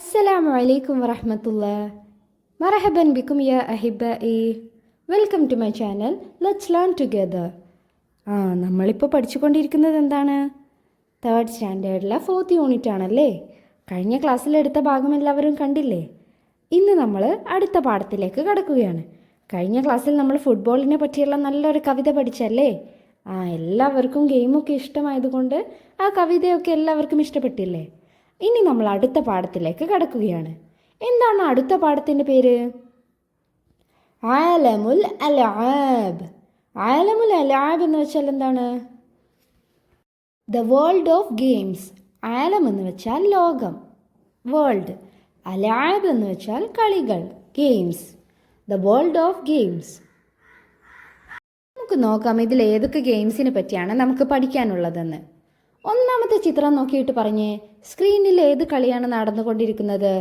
السلام عليكم ورحمة الله. مرحبا بكم يا أحبائي. Welcome to my channel. Let's learn together. നമ്മളിപ്പോൾ പഠിച്ചുകൊണ്ടിരിക്കുന്നത് എന്താണ്? തേർഡ് സ്റ്റാൻഡേർഡിലെ 4th യൂണിറ്റ് ആണല്ലേ. കഴിഞ്ഞ ക്ലാസ്സിലെടുത്ത ഭാഗം എല്ലാവരും കണ്ടില്ലേ? ഇന്ന് നമ്മൾ അടുത്ത പാഠത്തിലേക്ക് കടക്കുകയാണ്. കഴിഞ്ഞ ക്ലാസ്സിൽ നമ്മൾ ഫുട്ബോളിനെ പറ്റിയുള്ള നല്ലൊരു കവിത പഠിച്ചല്ലേ? എല്ലാവർക്കും ഗെയിമൊക്കെ ഇഷ്ടമായതുകൊണ്ട് ആ കവിതയൊക്കെ എല്ലാവർക്കും ഇഷ്ടപ്പെട്ടില്ലേ? ഇനി നമ്മൾ അടുത്ത പാഠത്തിലേക്ക് കടക്കുകയാണ്. എന്താണ് അടുത്ത പാഠത്തിൻ്റെ പേര്? ആലമുൽ അൽആബ്. ആലമുൽ അൽആബ് എന്ന് വെച്ചാൽ എന്താണ്? The world of games. ആലം എന്ന് വെച്ചാൽ ലോകം, വേൾഡ്. അൽആബ് എന്ന് വെച്ചാൽ കളികൾ, games. The world of games. നമുക്ക് നോക്കാം ഇതിൽ ഏതൊക്കെ ഗെയിംസിനെ പറ്റിയാണ് നമുക്ക് പഠിക്കാനുള്ളതെന്ന്. ഒന്നാമത്തെ ചിത്രം നോക്കിയിട്ട് പറഞ്ഞേ, സ്ക്രീനിൽ ഏത് കളിയാണ് നടന്നുകൊണ്ടിരിക്കുന്നത്?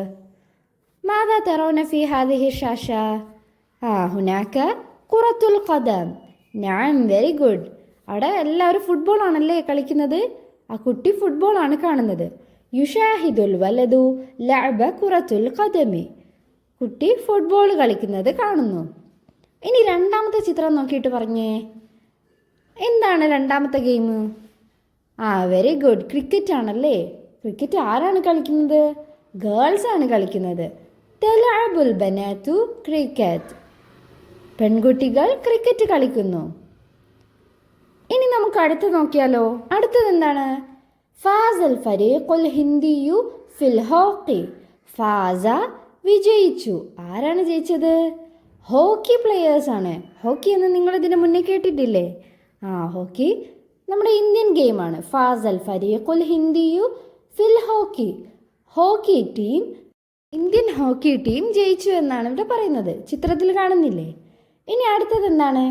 മാതാ തറൗന ഫി ഹാദിഹി ഷാഷ? ഹുനാക ഖുറത്തുൽ ഖദം. നഅം, വെരി ഗുഡ്. അവിടെ എല്ലാവരും ഫുട്ബോൾ ആണല്ലേ കളിക്കുന്നത്. ആ കുട്ടി ഫുട്ബോൾ ആണ് കാണുന്നത്. യുഷാഹിദുൽ വലദു ലഅബ ഖുറത്തുൽ ഖദമി. കുട്ടി ഫുട്ബോൾ കളിക്കുന്നത് കാണുന്നു. ഇനി രണ്ടാമത്തെ ചിത്രം നോക്കിയിട്ട് പറഞ്ഞേ, എന്താണ് രണ്ടാമത്തെ ഗെയിം? വെരി ഗുഡ്, ക്രിക്കറ്റ് ആണല്ലേ. ക്രിക്കറ്റ് ആരാണ് കളിക്കുന്നത്? ഗേൾസ് ആണ് കളിക്കുന്നത്. തലഅബുൽ ബനാതു ക്രിക്കറ്റ്. പെൺകുട്ടികൾ ക്രിക്കറ്റ് കളിക്കുന്നു. ഇനി നമുക്ക് അടുത്ത് നോക്കിയാലോ. അടുത്തത് എന്താണ്? ഫാസൽ ഫരീഖുൽ ഹിന്ദിയു ഫിൽ ഹോക്കി. ഫാസ, വിജയിച്ചു. ആരാണ് ജയിച്ചത്? ഹോക്കി പ്ലെയേഴ്സ് ആണ്. ഹോക്കി എന്ന് നിങ്ങൾ ഇതിന് മുന്നേ കേട്ടിട്ടില്ലേ? ഹോക്കി നമ്മുടെ ഇന്ത്യൻ ഗെയിമാണ്. ഫാസൽ ഫരീഖുൽ ഹിന്ദിയു ഫിൽ hockey. Hockey team, Indian hockey team ജയിച്ചു എന്നാണ് ഇവിടെ പറയുന്നത്. ചിത്രത്തിൽ കാണുന്നില്ലേ? ഇനി അടുത്തത് എന്താണ്?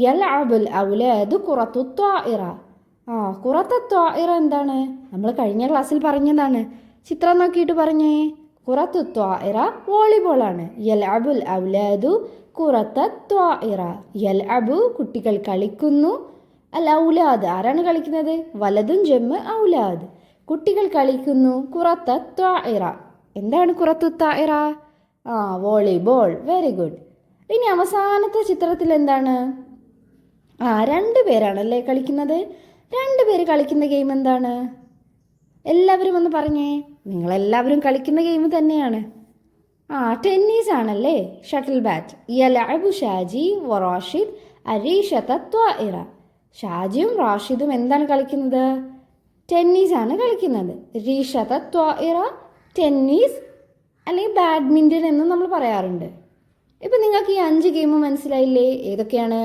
യൽഅബുൽ ഔലാദു ഖുറത്തു ത്വാഇറ. ഖുറത്തു ത്വാഇറ എന്താണ്? നമ്മൾ കഴിഞ്ഞ ക്ലാസ്സിൽ പറഞ്ഞതാണ്. ചിത്രം നോക്കിയിട്ട് പറഞ്ഞേ. ഖുറത്തു ത്വാഇറ വോളിബോൾ ആണ്. യൽഅബുൽ ഔലാദു ഖുറത്തു ത്വാഇറ. യൽഅബു കുട്ടികൾ കളിക്കുന്നു. അൽ ഔലാദ് ആരാണ് കളിക്കുന്നത്? വലതും ജമ്മ് ഔലാദ്. കുട്ടികൾ കളിക്കുന്നു. ഖുറത്തു ത്വാഇറ. എന്താണ് ഖുറത്തു ത്വാഇറ? വോളിബോൾ. Very good. ഇനി അവസാനത്തെ ചിത്രത്തിൽ എന്താണ്? രണ്ട് പേരാണല്ലേ കളിക്കുന്നത്. പേര് കളിക്കുന്ന ഗെയിം എന്താണ്? എല്ലാവരും ഒന്ന് പറഞ്ഞേ. നിങ്ങളെല്ലാവരും കളിക്കുന്ന ഗെയിം തന്നെയാണ്. ടെന്നീസ് ആണല്ലേ. Shuttle bat. യലഅബു ഷാജി വറാഷിദ് അരീഷത ത്വാഇറ. ഷാജിയും റാഷിദും എന്താണ് കളിക്കുന്നത്? ടെന്നീസ് ആണ് കളിക്കുന്നത്. റീഷത ത്വാഇറ ടെന്നീസ്, അല്ലെങ്കിൽ ബാഡ്മിൻ്റൺ എന്നും നമ്മൾ പറയാറുണ്ട്. ഇപ്പം നിങ്ങൾക്ക് ഈ 5 ഗെയിം മനസ്സിലായില്ലേ? ഏതൊക്കെയാണ്?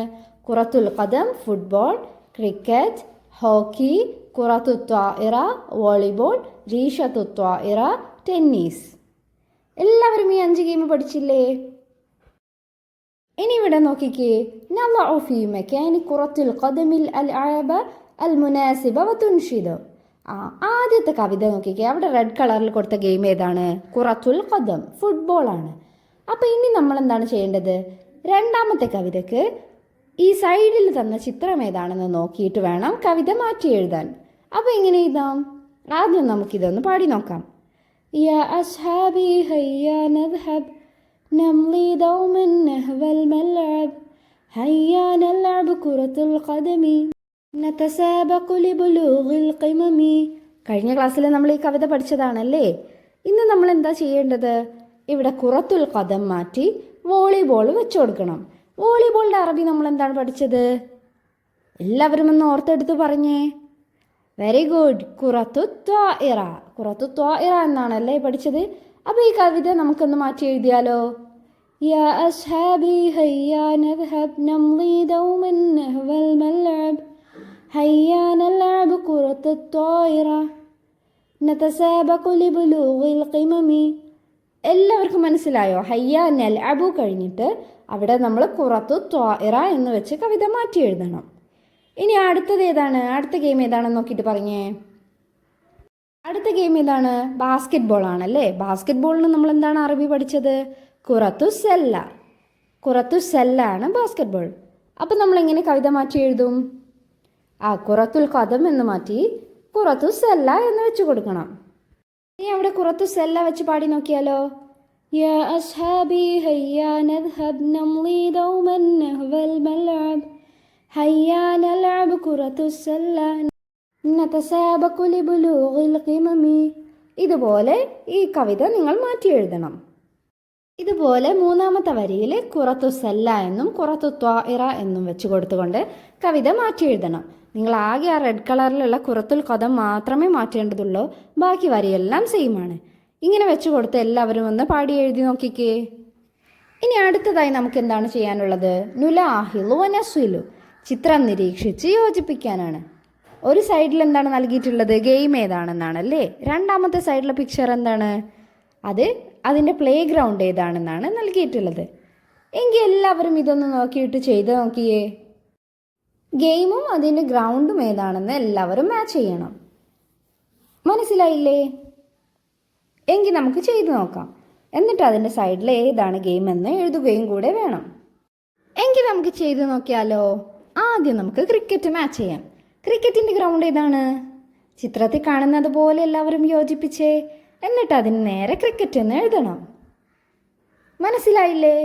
ഖുറത്തുൽ ഖദം ഫുട്ബോൾ, ക്രിക്കറ്റ്, ഹോക്കി, ഖുറത്തു ത്വാഇറ വോളിബോൾ, റീഷത്തു ത്വാഇറ ടെന്നീസ്. എല്ലാവരും ഈ 5 ഗെയിം പഠിച്ചില്ലേ? ഇനി ഇവിടെ നോക്കിക്കേ. നളഉ ഫീ മകാനി ഖുറത്തുൽ ഖദമിൽ അൽഅബ അൽമുനാസിബ വതുൻഷിദു. ആദ്യത്തെ കവിത നോക്കിക്കേ. അവിടെ റെഡ് കളറിൽ കൊടുത്ത ഗെയിം ഏതാണ്? ഖുറത്തുൽ ഖദം, ഫുട്ബോൾ ആണ്. അപ്പോൾ ഇനി നമ്മൾ എന്താണ് ചെയ്യേണ്ടത്? രണ്ടാമത്തെ കവിതയ്ക്ക് ഈ സൈഡിൽ തന്ന ചിത്രം ഏതാണെന്ന് നോക്കിയിട്ട് വേണം കവിത മാറ്റി എഴുതാൻ. അപ്പോൾ എങ്ങനെ എഴുതാം? ആദ്യം നമുക്കിതൊന്ന് പാടി നോക്കാം. യാ അസ്ഹാബി ഹയ്യാ നദ്ഹബ് نمضي دوما نحو الملعب هيا نلعب كرة القدم نتسابق لبلوغ القمم. കഴിഞ്ഞ ക്ലാസ്സിൽ നമ്മൾ ഈ കവിത പഠിച്ചതാണല്ലേ. ഇന്ന് നമ്മൾ എന്താ ചെയ്യേണ്ടത്? ഇവിടെ ഖുറത്തുൽ ഖദം മാറ്റി വോളിബോൾ വെച്ചു കൊടുക്കണം. വോളിബോളിൻ്റെ അറബി നമ്മൾ എന്താണ് പഠിച്ചത്? എല്ലാവരും ഒന്ന് ഓർത്തെടുത്ത് പറഞ്ഞേ. Very good, ഖുറത്തു ത്വാഇറ. ഖുറത്തു ത്വാഇറ എന്നാണല്ലേ പഠിച്ചത്. അപ്പോൾ ഈ കവിത നമുക്കൊന്ന് മാറ്റി എഴുതിയാലോ? യാ അസ്ഹാബി ഹയ്യാ നദ്ഹബ് നംളി ദൗമൻ നഹ്വൽ മൽഅബ് ഹയ്യാ നൽഅബ് ഖുറത്തു ത്വാഇറ നതസാബഖു ലിബുലൂഗിൽ ഖിമമി. എല്ലാവർക്കും മനസ്സിലായോ? ഹയ്യാ നൽഅബു കഴിഞ്ഞിട്ട് അവിടെ നമ്മൾ ഖുറത്തു ത്വാഇറ എന്ന് വെച്ച് കവിത മാറ്റി എഴുതണം. ഇനി അടുത്തത് ഏതാണ്? അടുത്ത ഗെയിം ഏതാണെന്ന് നോക്കിയിട്ട് പറഞ്ഞേ. അടുത്ത ഗെയിം ഏതാണ്? ബാസ്കറ്റ് ബോൾ ആണല്ലേ. ബാസ്കറ്റ് ബോളിന് നമ്മൾ എന്താണ് അറബി പഠിച്ചത്? ഖുറത്തു സെല്ല. ഖുറത്തു സെല്ല ആണ് ബാസ്കറ്റ് ബോൾ. അപ്പം നമ്മൾ എങ്ങനെ കവിത മാറ്റി എഴുതും? ഖുറത്തുൽ ഖദം എന്ന് മാറ്റി ഖുറത്തു സെല്ല എന്ന് വെച്ച് കൊടുക്കണം. ഇനി അവിടെ കുറത്തു സെല്ല വെച്ച് പാടി നോക്കിയാലോ? യാ അസ്ഹാബി ഹയ്യാ നദ്ഹബ് നംളി ദൗമൻ നഹ്വൽ മൽഅബ് ഹയ്യാ നൽഅബ് ഖുറത്തു സല്ല നതസാബഖു ലിബുലൂഗിൽ ഖിമമി. ഇതുപോലെ ഈ കവിത നിങ്ങൾ മാറ്റി എഴുതണം. ഇതുപോലെ മൂന്നാമത്തെ വരിയിൽ ഖുറത്തു സല്ല എന്നും ഖുറത്തു ത്വാഇറ എന്നും വെച്ച് കൊടുത്തുകൊണ്ട് കവിത മാറ്റി എഴുതണം. നിങ്ങൾ ആകെ ആ റെഡ് കളറിലുള്ള ഖുറത്തുൽ ഖദം മാത്രമേ മാറ്റേണ്ടതുള്ളൂ. ബാക്കി വരിയെല്ലാം സെയിമാണ്. ഇങ്ങനെ വെച്ച് കൊടുത്ത് എല്ലാവരും ഒന്ന് പാടി എഴുതി നോക്കിക്കേ. ഇനി അടുത്തതായി നമുക്ക് എന്താണ് ചെയ്യാനുള്ളത്? നുലാഹിലു വനസ്വിലു, ചിത്രം നിരീക്ഷിച്ച് യോജിപ്പിക്കാനാണ്. ഒരു സൈഡിൽ എന്താണ് നൽകിയിട്ടുള്ളത്? ഗെയിം ഏതാണെന്നാണല്ലേ. രണ്ടാമത്തെ സൈഡിലെ പിക്ചർ എന്താണ്? അതിൻ്റെ പ്ലേ ഗ്രൗണ്ട് ഏതാണെന്നാണ് നൽകിയിട്ടുള്ളത്. എങ്കിൽ എല്ലാവരും ഇതൊന്ന് നോക്കിയിട്ട് ചെയ്ത് നോക്കിയേ. ഗെയിമും അതിൻ്റെ ഗ്രൗണ്ടും ഏതാണെന്ന് എല്ലാവരും മാച്ച് ചെയ്യണം. മനസ്സിലായില്ലേ? എങ്കിൽ നമുക്ക് ചെയ്തു നോക്കാം. എന്നിട്ട് അതിൻ്റെ സൈഡിൽ ഏതാണ് ഗെയിം എന്ന് എഴുതുകയും കൂടെ വേണം. എങ്കിൽ നമുക്ക് ചെയ്തു നോക്കിയാലോ? ആദ്യം നമുക്ക് ക്രിക്കറ്റ് മാച്ച് ചെയ്യാം. ക്രിക്കറ്റിൻ്റെ ഗ്രൗണ്ട് ഏതാണ്? ചിത്രത്തിൽ കാണുന്നത് പോലെ എല്ലാവരും യോജിപ്പിച്ചേ. എന്നിട്ട് അതിന് നേരെ ക്രിക്കറ്റ് എന്ന് എഴുതണം. മനസ്സിലായില്ലേ?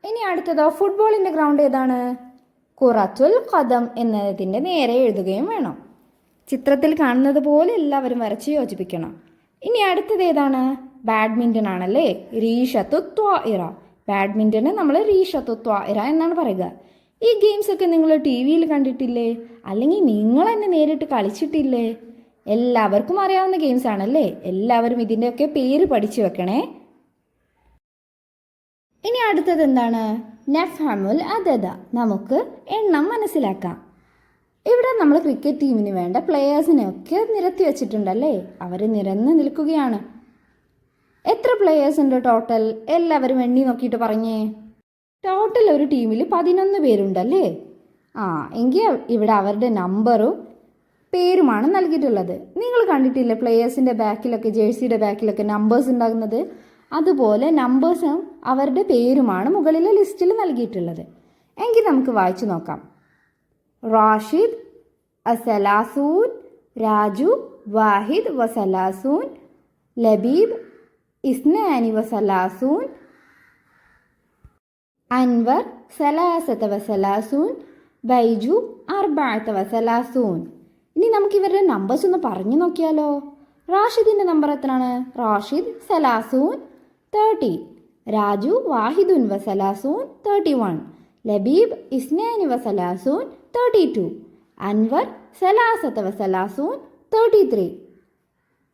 ഇനി അടുത്തതോ ഫുട്ബോളിൻ്റെ ഗ്രൗണ്ട് ഏതാണ്? ഖുറത്തുൽ ഖദം എന്നതിൻ്റെ നേരെ എഴുതുകയും വേണം. ചിത്രത്തിൽ കാണുന്നത് പോലെ എല്ലാവരും വരച്ച് യോജിപ്പിക്കണം. ഇനി അടുത്തത് ഏതാണ്? ബാഡ്മിൻ്റൺ ആണല്ലേ. റീഷത്തു ത്വാഇറ. ബാഡ്മിൻ്റന് നമ്മൾ റീഷത്തു ത്വാഇറ എന്നാണ് പറയുക. ഈ ഗെയിംസ് ഒക്കെ നിങ്ങൾ ടി വിയിൽ കണ്ടിട്ടില്ലേ? അല്ലെങ്കിൽ നിങ്ങൾ തന്നെ നേരിട്ട് കളിച്ചിട്ടില്ലേ? എല്ലാവർക്കും അറിയാവുന്ന ഗെയിംസ് ആണല്ലേ. എല്ലാവരും ഇതിൻ്റെയൊക്കെ പേര് പഠിച്ചു വെക്കണേ. ഇനി അടുത്തത് എന്താണ്? നഫ്ഹമുൽ അദദ, നമുക്ക് എണ്ണം മനസ്സിലാക്കാം. ഇവിടെ നമ്മൾ ക്രിക്കറ്റ് ടീമിന് വേണ്ട പ്ലെയേഴ്സിനെയൊക്കെ നിരത്തി വെച്ചിട്ടുണ്ടല്ലേ. അവർ നിരന്ന് നിൽക്കുകയാണ്. എത്ര പ്ലെയേഴ്സ് ഉണ്ട് ടോട്ടൽ? എല്ലാവരും എണ്ണി നോക്കിയിട്ട് പറഞ്ഞേ. ടോട്ടൽ ഒരു ടീമിൽ 11 പേരുണ്ടല്ലേ. എങ്കിൽ ഇവിടെ അവരുടെ നമ്പറും പേരുമാണ് നൽകിയിട്ടുള്ളത്. നിങ്ങൾ കണ്ടിട്ടില്ലേ പ്ലെയേഴ്സിൻ്റെ ബാക്കിലൊക്കെ, ജേഴ്സിയുടെ ബാക്കിലൊക്കെ നമ്പേഴ്സ് ഉണ്ടാകുന്നത്? അതുപോലെ നമ്പേഴ്സും അവരുടെ പേരുമാണ് മുകളിലെ ലിസ്റ്റിൽ നൽകിയിട്ടുള്ളത്. എങ്കിൽ നമുക്ക് വായിച്ചു നോക്കാം. റാഷിദ് അസലാസൂൻ, രാജു വാഹിദ് വസലാസൂൻ, ലബീബ് ഇസ്നാനി വസലാസൂൻ, അൻവർ സലാസത വസലാസൂൻ, ബൈജു അർബഅത വസലാസൂൻ. ഇനി നമുക്ക് ഇവരുടെ നമ്പേഴ്സ് ഒന്ന് പറഞ്ഞു നോക്കിയാലോ? റാഷിദിൻ്റെ നമ്പർ എത്രയാണ്? റാഷിദ് സലാസൂൻ 30, രാജു വാഹിദുൻ വസലാസൂൻ 31, ലബീബ് ഇസ്നാനി വസലാസൂൻ 32, അൻവർ സലാസത വസലാസൂൻ 33,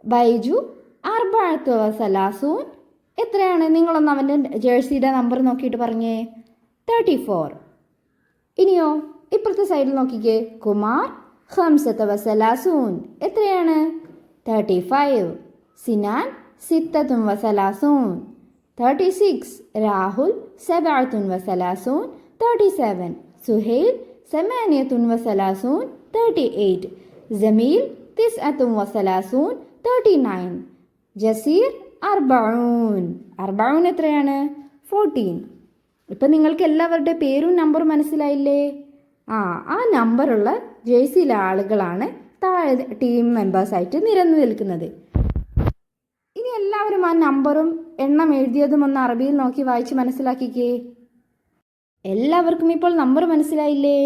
ബൈജു അർബഅത വസലാസൂൻ എത്രയാണ്? നിങ്ങളൊന്ന് അവൻ്റെ ജേഴ്സിയുടെ നമ്പർ നോക്കിയിട്ട് പറഞ്ഞേ. 34. ഇനിയോ ഇപ്പുറത്തെ സൈഡിൽ നോക്കിക്കേ. കുമാർ ഖംസത വസലാസൂൻ എത്രയാണ്? 35, സിനാൻ സിത്തത്തുൻ വസലാസൂൻ 36, രാഹുൽ സബഅത്തുൻ വസലാസൂൻ 37, സുഹൈൽ സമാനിയത്തുൻ വസലാസൂൻ 38, ജമീൽ തിസ്അത്തുൻ വസലാസൂൻ 39, ജസീർ അർബഊൻ എത്രയാണ്? 14. ഇപ്പം നിങ്ങൾക്ക് എല്ലാവരുടെ പേരും നമ്പറും മനസ്സിലായില്ലേ? ആ നമ്പറുള്ള ജേഴ്സിയിലെ ആളുകളാണ് താഴെ ടീം മെമ്പേഴ്സായിട്ട് നിരന്നു നിൽക്കുന്നത്. ഇനി എല്ലാവരും ആ നമ്പറും എണ്ണം എഴുതിയതും ഒന്ന് അറബിയിൽ നോക്കി വായിച്ച് മനസ്സിലാക്കിക്കേ. എല്ലാവർക്കും ഇപ്പോൾ നമ്പർ മനസ്സിലായില്ലേ?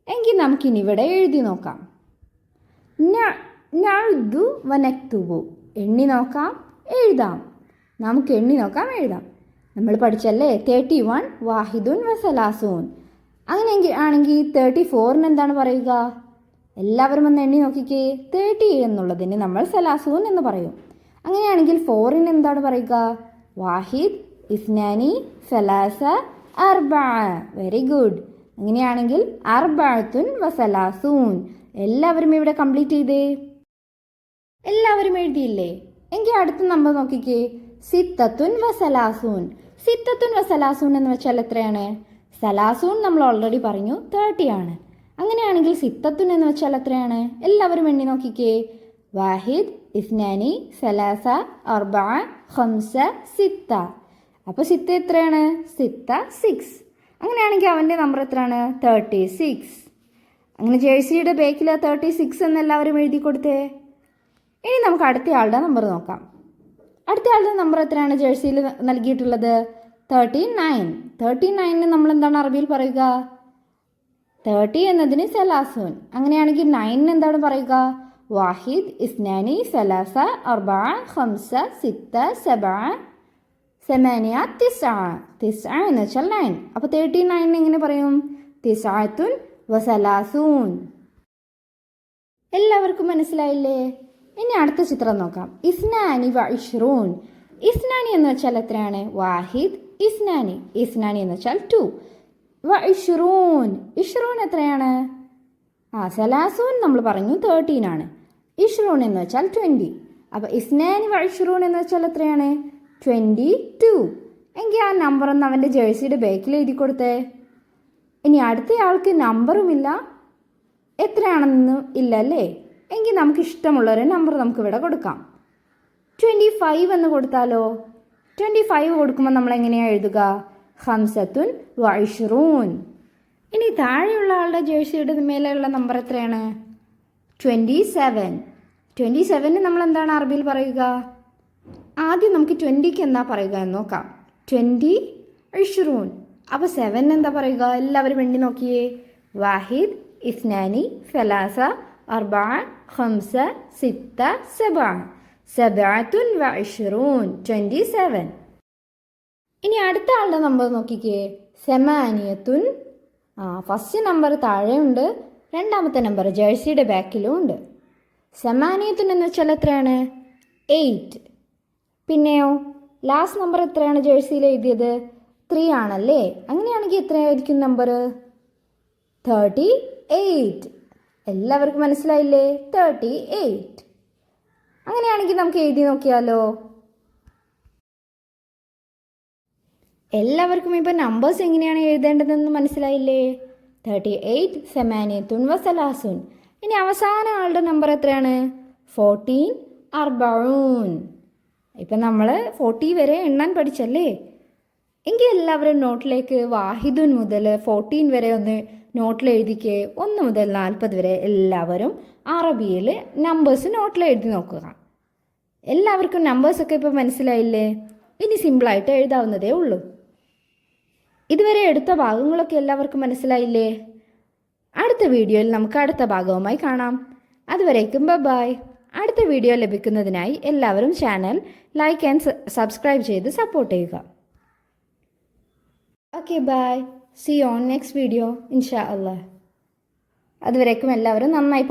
എങ്കിൽ നമുക്കിനി ഇവിടെ എഴുതി നോക്കാം. നഅ്ദു വനക്തുബു, എണ്ണി നോക്കാം എഴുതാം. നമുക്ക് എണ്ണി നോക്കാം എഴുതാം. നമ്മൾ പഠിച്ചല്ലേ 31 വാഹിദുൻ വസലാസൂൻ. അങ്ങനെയെങ്കിൽ ആണെങ്കിൽ 34 എന്താണ് പറയുക? എല്ലാവരും ഒന്ന് എണ്ണി നോക്കിക്കേ. 30 എന്നുള്ളതിന് നമ്മൾ സലാസൂൻ എന്ന് പറയും. അങ്ങനെയാണെങ്കിൽ 4 എന്താണ് പറയുക? വാഹിദ് ഇസ്നാനി സലാസ അർബഅ. Very good. അങ്ങനെയാണെങ്കിൽ അർബഅത്തുൻ വസലാസൂൻ. എല്ലാവരും ഇവിടെ കംപ്ലീറ്റ് ചെയ്തേ. എല്ലാവരും എഴുതിയില്ലേ? എങ്കിൽ അടുത്ത നമ്പർ നോക്കിക്കേ. സിത്തത്തുൻ വസലാസൂൻ. സിത്തത്തുൻ വസലാസൂൻ എന്ന് വെച്ചാൽ എത്രയാണ്? സലാസൂൻ നമ്മൾ ഓൾറെഡി പറഞ്ഞു 30 ആണ്. അങ്ങനെയാണെങ്കിൽ സിത്തത്തുൻ എന്ന് വെച്ചാൽ എത്രയാണ്? എല്ലാവരും എണ്ണി നോക്കിക്കേ. വാഹിദ് ഇസ്നാനി സലാസ അർബഅ ഖംസ സിത്ത. അപ്പോൾ സിത്ത എത്രയാണ്? സിത്ത 6. അങ്ങനെയാണെങ്കിൽ അവൻ്റെ നമ്പർ എത്രയാണ്? 36. അങ്ങനെ ജേഴ്സിയുടെ ബേക്കിൽ 36 എന്ന് എല്ലാവരും എഴുതി കൊടുത്തേ. ഇനി നമുക്ക് അടുത്തയാളുടെ നമ്പർ നോക്കാം. അടുത്തയാളുടെ നമ്പർ എത്രയാണ് ജേഴ്സിയിൽ നൽകിയിട്ടുള്ളത്? 39. 39 നമ്മൾ എന്താണ് അറബിയിൽ പറയുക? 30 എന്നതിന് സലാസൂൻ. അങ്ങനെയാണെങ്കിൽ 9 എന്താണ് പറയുക? വാഹിദ്, ഇസ്നാനി, സലാസ, അർബഅ, ഖംസ, സിത്ത, സബഅ, സമാനിയ, തിസ്അ. തിസ്അ എന്ന് വെച്ചാൽ 9. അപ്പോൾ 39 എങ്ങനെ പറയും? തിസ്അത്തുൻ വസലാസൂൻ. എല്ലാവർക്കും മനസ്സിലായില്ലേ? ഇനി അടുത്ത ചിത്രം നോക്കാം. ഇസ്നാനി വ ഇഷ്റൂൻ. ഇസ്നാനി എന്ന് വെച്ചാൽ എത്രയാണ്? വാഹിദ്, ഇസ്നാനി. ഇസ്നാനി എന്ന് വെച്ചാൽ 2. വ ഇഷ്റൂൻ. ഇഷ്റൂൻ എത്രയാണ്? സലാസൂൻ നമ്മൾ പറഞ്ഞു 13 ആണ്. ഇഷ്റൂൻ എന്ന് വെച്ചാൽ 20. അപ്പോൾ ഇസ്നാനി വ ഇഷ്റൂൻ എന്ന് വെച്ചാൽ എത്രയാണ്? 22. എങ്കിൽ ആ നമ്പർ ഒന്ന് അവൻ്റെ ജേഴ്സിയുടെ ബാക്കിൽ എഴുതി കൊടുത്തേ. ഇനി അടുത്തയാൾക്ക് നമ്പറുമില്ല, എത്രയാണെന്നും ഇല്ല അല്ലേ? എങ്കിൽ നമുക്ക് ഇഷ്ടമുള്ളൊരു നമ്പർ നമുക്കിവിടെ കൊടുക്കാം. 25 എന്ന് കൊടുത്താലോ? 25 കൊടുക്കുമ്പോൾ നമ്മൾ എങ്ങനെയാണ് എഴുതുക? ഖംസത്തുൻ വ ഇഷ്റൂൻ. ഇനി താഴെയുള്ള ആളുടെ ജേഴ്സിയുടെ മേലെയുള്ള നമ്പർ എത്രയാണ്? 27. 27 നമ്മൾ എന്താണ് അറബിയിൽ പറയുക? ആദ്യം നമുക്ക് 20ക്ക് എന്താ പറയുക എന്ന് നോക്കാം. 20 ഇഷ്റൂൻ. അപ്പോൾ 7 എന്താ പറയുക? എല്ലാവരും വേണ്ടി നോക്കിയേ. വാഹിദ്, ഇസ്നാനി, സലാസ, അർബഅ, ഖംസ, സിത്ത, സബഅ. സബഅത്തുൻ വ ഇഷ്റൂൻ. 27. ഇനി അടുത്ത ആളുടെ നമ്പർ നോക്കിക്കേ. സമാനിയത്തുൻ. ഫസ്റ്റ് നമ്പർ താഴെയുണ്ട്, രണ്ടാമത്തെ നമ്പർ ജേഴ്സിയുടെ ബാക്കിലും ഉണ്ട്. സമാനിയത്തുൻ എന്ന് വെച്ചാൽ എത്രയാണ്? 8. പിന്നെയോ ലാസ്റ്റ് നമ്പർ എത്രയാണ് ജേഴ്സിയിൽ എഴുതിയത്? 3 ആണല്ലേ? അങ്ങനെയാണെങ്കിൽ എത്രയായിരിക്കും നമ്പർ? 38. എല്ലാവർക്കും മനസ്സിലായില്ലേ? 38. അങ്ങനെയാണെങ്കിൽ നമുക്ക് എഴുതി നോക്കിയാലോ? എല്ലാവർക്കും ഇപ്പോൾ നമ്പേഴ്സ് എങ്ങനെയാണ് എഴുതേണ്ടതെന്ന് മനസ്സിലായില്ലേ? 38, സമാനിയത്തുൻ വസലാസുൻ. ഇനി അവസാന ആളുടെ നമ്പർ എത്രയാണ്? 14, അർബഊൻ. ഇപ്പം നമ്മൾ 40 വരെ എണ്ണാൻ പഠിച്ചല്ലേ? എങ്കിൽ എല്ലാവരും നോട്ടിലേക്ക് വാഹിദുൻ മുതൽ 14 വരെ ഒന്ന് നോട്ടിൽ എഴുതിക്കേ. 1 മുതൽ 40 വരെ എല്ലാവരും അറബിയിൽ നമ്പേഴ്സ് നോട്ടിൽ എഴുതി നോക്കുക. എല്ലാവർക്കും നമ്പേഴ്സൊക്കെ ഇപ്പോൾ മനസ്സിലായില്ലേ? ഇനി സിമ്പിളായിട്ട് എഴുതാവുന്നതേ ഉള്ളൂ. ഇതുവരെ എടുത്ത ഭാഗങ്ങളൊക്കെ എല്ലാവർക്കും മനസ്സിലായില്ലേ? അടുത്ത വീഡിയോയിൽ നമുക്ക് അടുത്ത ഭാഗവുമായി കാണാം. അതുവരേക്കും ബൈ. അടുത്ത വീഡിയോ ലഭിക്കുന്നതിനായി എല്ലാവരും ചാനൽ ലൈക്ക് ആൻഡ് സബ്സ്ക്രൈബ് ചെയ്ത് സപ്പോർട്ട് ചെയ്യുക. Okay, bye. See you on next video ഇൻഷാ അല്ലാഹ്. അതുവരേക്കും എല്ലാവരും നന്നായി